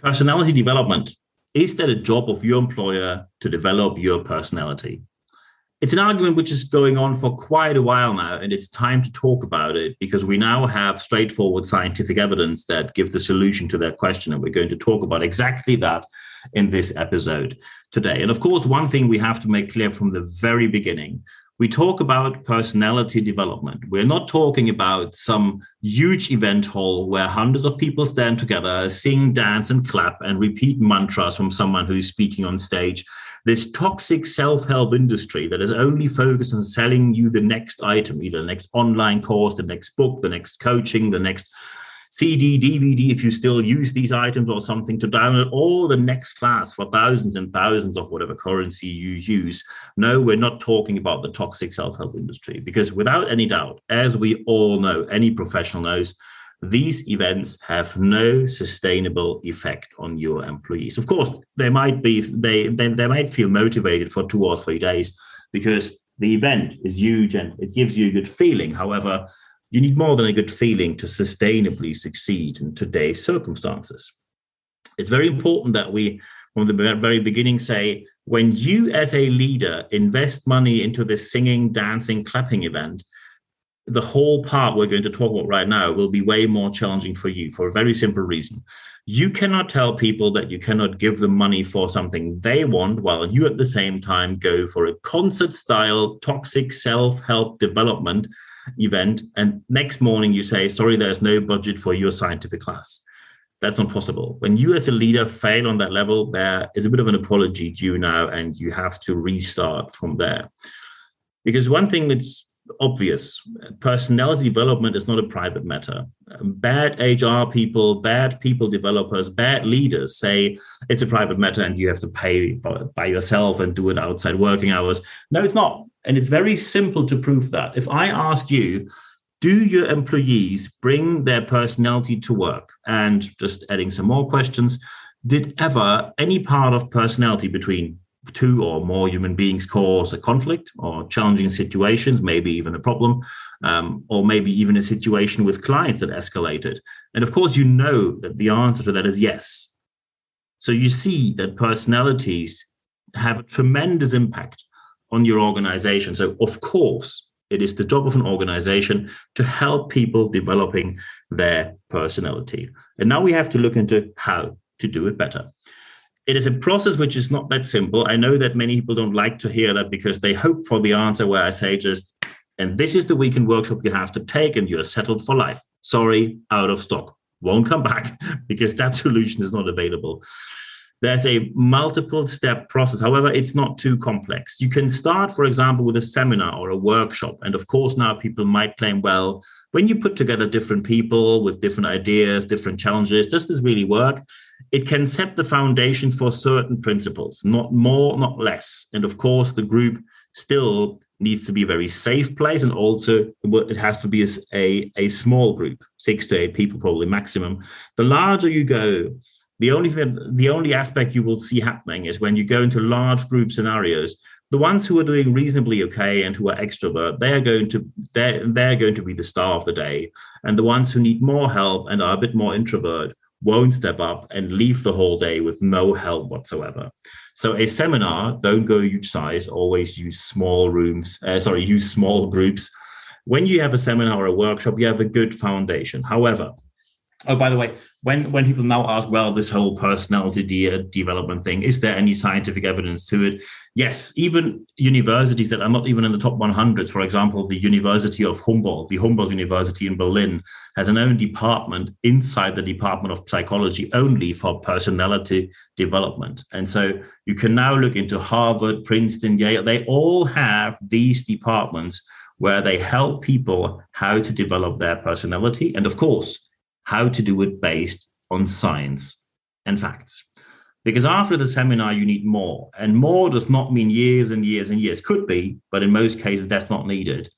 Personality development. Is that a job of your employer to develop your personality? It's an argument which is going on for quite a while now, and it's time to talk about it because we now have straightforward scientific evidence that gives the solution to that question, and we're going to talk about exactly that in this episode today. And of course, one thing we have to make clear from the very beginning, we talk about personality development. We're not talking about some huge event hall where hundreds of people stand together, sing, dance, and clap, and repeat mantras from someone who's speaking on stage. This toxic self-help industry that is only focused on selling you the next item, either the next online course, the next book, the next coaching, the next CD, DVD, if you still use these items, or something to download, or the next class for thousands and thousands of whatever currency you use. No, we're not talking about the toxic self-help industry, because without any doubt, as we all know, any professional knows, these events have no sustainable effect on your employees. Of course, they might feel motivated for 2 or 3 days because the event is huge and it gives you a good feeling. However, you need more than a good feeling to sustainably succeed in today's circumstances. It's very important that we, from the very beginning, say, when you as a leader invest money into this singing, dancing, clapping event, the whole part we're going to talk about right now will be way more challenging for you for a very simple reason. You cannot tell people that you cannot give them money for something they want while you at the same time go for a concert-style toxic self-help development event, and next morning you say, sorry, there's no budget for your scientific class. That's not possible. When you as a leader fail on that level, there is a bit of an apology due now, and you have to restart from there. Because one thing that's obvious, personality development is not a private matter. Bad HR people, bad people developers, bad leaders say it's a private matter and you have to pay by yourself and do it outside working hours. No, it's not. And it's very simple to prove that. If I ask you, do your employees bring their personality to work? And just adding some more questions, did ever any part of personality between 2 or more human beings cause a conflict or challenging situations, maybe even a problem, or maybe even a situation with clients that escalated? And of course, you know that the answer to that is yes. So you see that personalities have a tremendous impact on your organization. So of course, it is the job of an organization to help people developing their personality. And now we have to look into how to do it better. It is a process which is not that simple. I know that many people don't like to hear that because they hope for the answer where I say just, and this is the weekend workshop you have to take and you're settled for life. Sorry, out of stock. Won't come back because that solution is not available. There's a multiple step process. However, it's not too complex. You can start, for example, with a seminar or a workshop. And of course, now people might claim, well, when you put together different people with different ideas, different challenges, does this really work? It can set the foundation for certain principles, not more, not less. And of course, the group still needs to be a very safe place. And also it has to be a small group, 6 to 8 people, probably maximum. The larger you go, the only aspect you will see happening is when you go into large group scenarios, the ones who are doing reasonably okay and who are extrovert, they're going to be the star of the day. And the ones who need more help and are a bit more introvert won't step up and leave the whole day with no help whatsoever. So a seminar, don't go huge size, always use small groups. When you have a seminar or a workshop, you have a good foundation. However, oh, by the way, when people now ask, well, this whole personality development thing, is there any scientific evidence to it? Yes, even universities that are not even in the top 100, for example, the University of Humboldt, the Humboldt University in Berlin, has an own department inside the Department of Psychology only for personality development. And so you can now look into Harvard, Princeton, Yale. They all have these departments where they help people how to develop their personality. And of course, how to do it based on science and facts. Because after the seminar, you need more. And more does not mean years and years and years. Could be, but in most cases, that's not needed.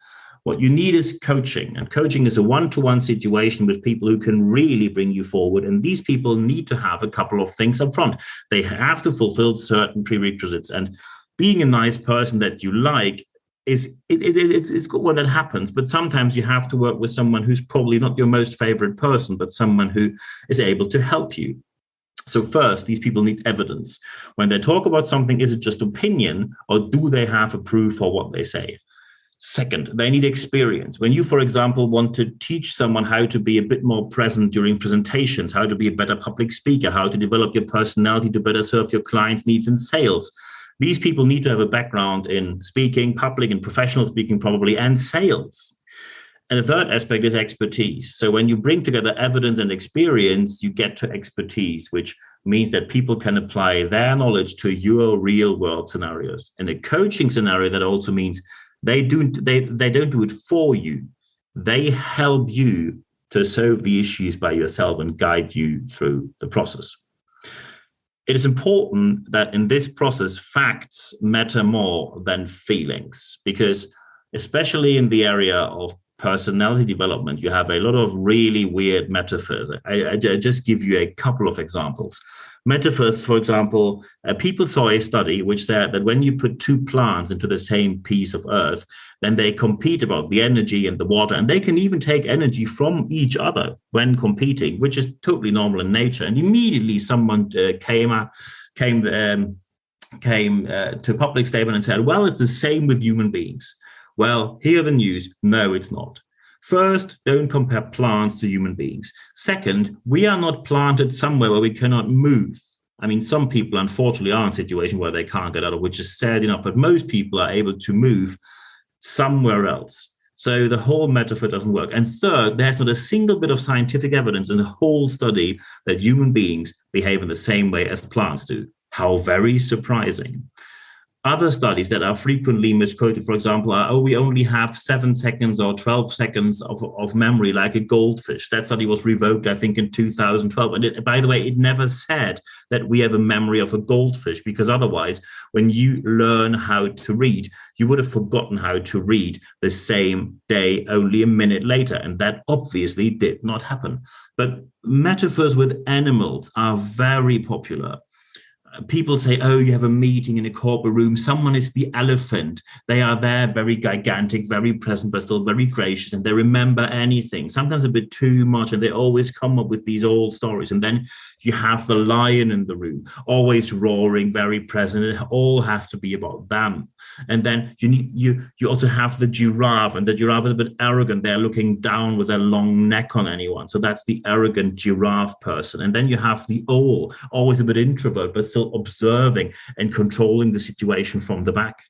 What you need is coaching. And coaching is a one-to-one situation with people who can really bring you forward. And these people need to have a couple of things up front. They have to fulfill certain prerequisites. And being a nice person that you like it's good when that happens, but sometimes you have to work with someone who's probably not your most favorite person, but someone who is able to help you. So first, these people need evidence. When they talk about something, is it just opinion, or do they have a proof for what they say? Second, they need experience. When you, for example, want to teach someone how to be a bit more present during presentations, how to be a better public speaker, how to develop your personality to better serve your clients' needs in sales, these people need to have a background in speaking, public and professional speaking probably, and sales. And the third aspect is expertise. So when you bring together evidence and experience, you get to expertise, which means that people can apply their knowledge to your real world scenarios. In a coaching scenario, that also means they don't do it for you. They help you to solve the issues by yourself and guide you through the process. It is important that in this process, facts matter more than feelings, because especially in the area of personality development, you have a lot of really weird metaphors. I just give you a couple of examples. Metaphors, for example, people saw a study which said that when you put two plants into the same piece of earth, then they compete about the energy and the water, and they can even take energy from each other when competing, which is totally normal in nature. And immediately someone came to a public statement and said, well, it's the same with human beings. Well, hear the news. No, it's not. First, don't compare plants to human beings. Second, we are not planted somewhere where we cannot move. I mean, some people, unfortunately, are in a situation where they can't get out of, which is sad enough, but most people are able to move somewhere else. So the whole metaphor doesn't work. And third, there's not a single bit of scientific evidence in the whole study that human beings behave in the same way as plants do. How very surprising. Other studies that are frequently misquoted, for example, are, we only have 7 seconds or 12 seconds of memory like a goldfish. That study was revoked, I think, in 2012. And by the way, it never said that we have a memory of a goldfish, because otherwise, when you learn how to read, you would have forgotten how to read the same day, only a minute later. And that obviously did not happen. But metaphors with animals are very popular. People say, oh, you have a meeting in a corporate room. Someone is the elephant. They are there, very gigantic, very present, but still very gracious. And they remember anything, sometimes a bit too much. And they always come up with these old stories. And then you have the lion in the room, always roaring, very present. It all has to be about them. And then you also have the giraffe, and the giraffe is a bit arrogant. They're looking down with a long neck on anyone. So that's the arrogant giraffe person. And then you have the owl, always a bit introvert, but still observing and controlling the situation from the back.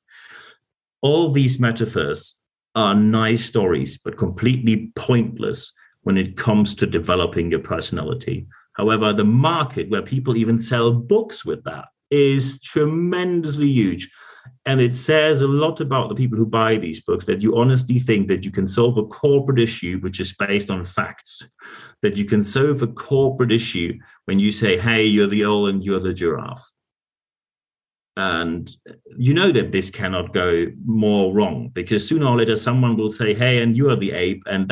All these metaphors are nice stories, but completely pointless when it comes to developing your personality. However, the market where people even sell books with that is tremendously huge. And it says a lot about the people who buy these books, that you honestly think that you can solve a corporate issue which is based on facts, that you can solve a corporate issue when you say, hey, you're the owl and you're the giraffe. And you know that this cannot go more wrong, because sooner or later someone will say, hey, and you are the ape, and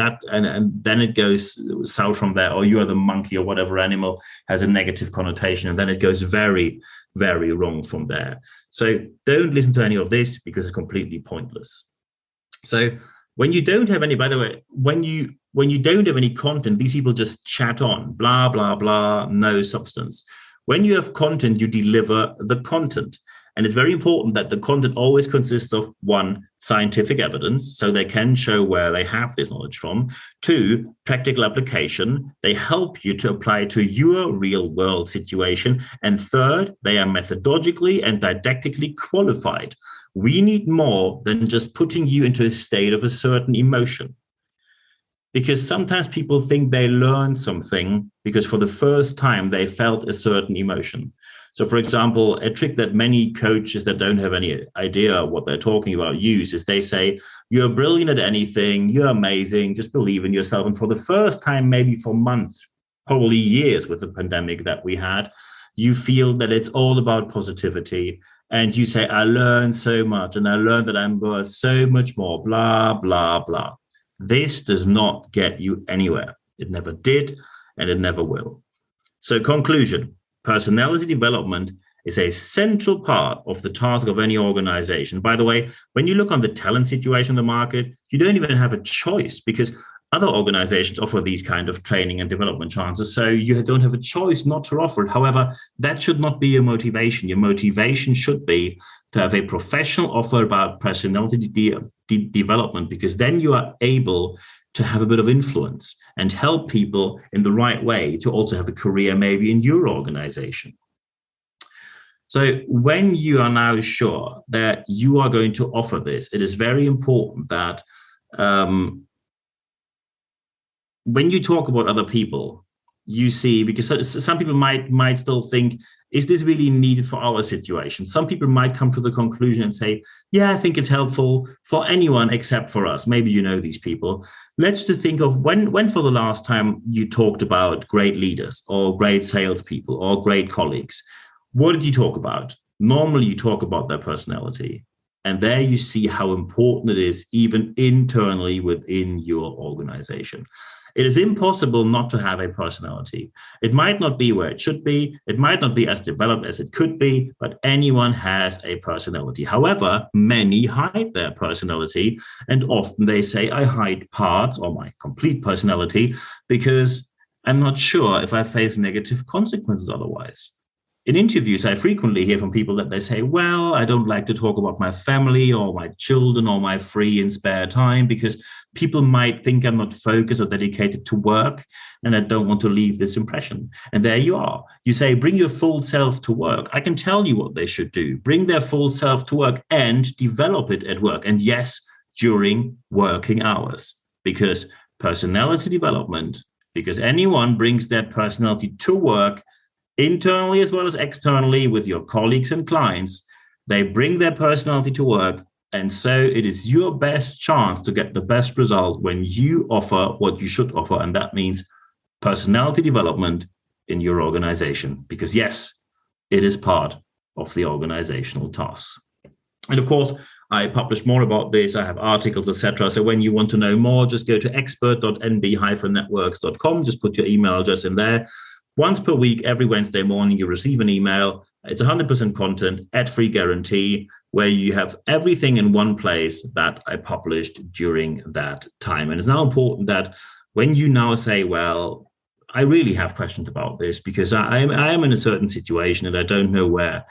then it goes south from there, or you are the monkey, or whatever animal has a negative connotation, and then it goes very, very wrong from there. So don't listen to any of this, because it's completely pointless. So when you don't have any, by the way, when you don't have any content, these people just chat on, blah, blah, blah, no substance. When you have content, you deliver the content. And it's very important that the content always consists of, 1, scientific evidence, so they can show where they have this knowledge from. 2, practical application. They help you to apply to your real world situation. And 3rd, they are methodologically and didactically qualified. We need more than just putting you into a state of a certain emotion. Because sometimes people think they learned something because for the first time they felt a certain emotion. So, for example, a trick that many coaches that don't have any idea what they're talking about use is they say, you're brilliant at anything, you're amazing, just believe in yourself. And for the first time, maybe for months, probably years with the pandemic that we had, you feel that it's all about positivity. And you say, I learned so much, and I learned that I'm worth so much more, blah, blah, blah. This does not get you anywhere. It never did, and it never will. So, conclusion, personality development is a central part of the task of any organization. By the way, when you look on the talent situation in the market, you don't even have a choice, because other organizations offer these kind of training and development chances, so you don't have a choice not to offer it. However, that should not be your motivation. Your motivation should be to have a professional offer about personality development, because then you are able to have a bit of influence and help people in the right way to also have a career maybe in your organization. So when you are now sure that you are going to offer this, it is very important that when you talk about other people, you see, because some people might still think, is this really needed for our situation? Some people might come to the conclusion and say, yeah, I think it's helpful for anyone except for us. Maybe you know these people. Let's just think of when for the last time you talked about great leaders or great salespeople or great colleagues. What did you talk about? Normally you talk about their personality. And there you see how important it is, even internally within your organization. It is impossible not to have a personality. It might not be where it should be. It might not be as developed as it could be, but anyone has a personality. However, many hide their personality, and often they say, I hide parts or my complete personality because I'm not sure if I face negative consequences otherwise. In interviews, I frequently hear from people that they say, well, I don't like to talk about my family or my children or my free and spare time because people might think I'm not focused or dedicated to work, and I don't want to leave this impression. And there you are. You say, bring your full self to work. I can tell you what they should do. Bring their full self to work and develop it at work. And yes, during working hours, because personality development, because anyone brings their personality to work, internally as well as externally with your colleagues and clients, they bring their personality to work. And so it is your best chance to get the best result when you offer what you should offer. And that means personality development in your organization, because yes, it is part of the organizational tasks. And of course, I publish more about this. I have articles, etc. So when you want to know more, just go to expert.nb-networks.com. Just put your email address in there. Once per week, every Wednesday morning, you receive an email. It's 100% content at free guarantee, where you have everything in one place that I published during that time. And it's now important that when you now say, well, I really have questions about this because I am in a certain situation and I don't know where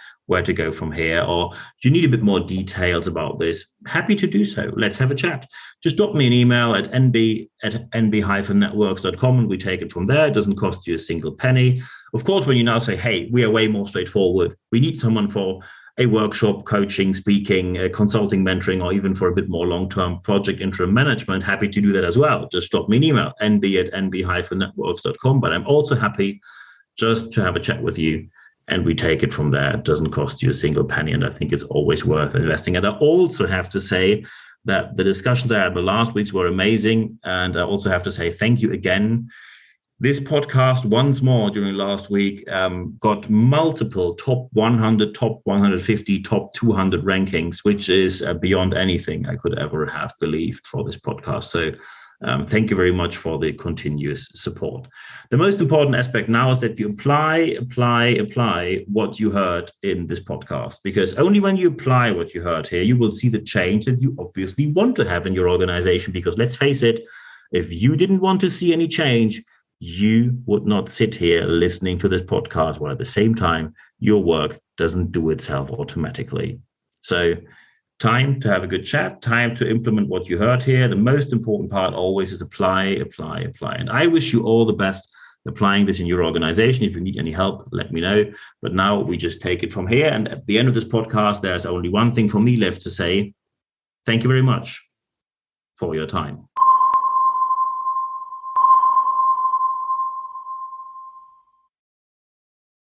to go from here, or you need a bit more details about this, happy to do so. Let's have a chat. Just drop me an email at nb@nb-networks.com and we take it from there. It doesn't cost you a single penny. Of course, when you now say, hey, we are way more straightforward, we need someone for a workshop, coaching, speaking, consulting, mentoring, or even for a bit more long-term project interim management, happy to do that as well. Just drop me an email, nb@nb-networks.com. But I'm also happy just to have a chat with you, and we take it from there. It doesn't cost you a single penny, and I think it's always worth investing. And I also have to say that the discussions I had the last weeks were amazing, and I also have to say thank you again. This podcast, once more during last week, got multiple top 100, top 150, top 200 rankings, which is beyond anything I could ever have believed for this podcast. So thank you very much for the continuous support. The most important aspect now is that you apply what you heard in this podcast, because only when you apply what you heard here, you will see the change that you obviously want to have in your organization. Because let's face it, if you didn't want to see any change, you would not sit here listening to this podcast, while at the same time, your work doesn't do itself automatically. So time to have a good chat, time to implement what you heard here. The most important part always is apply. And I wish you all the best applying this in your organization. If you need any help, let me know. But now we just take it from here. And at the end of this podcast, there's only one thing for me left to say. Thank you very much for your time.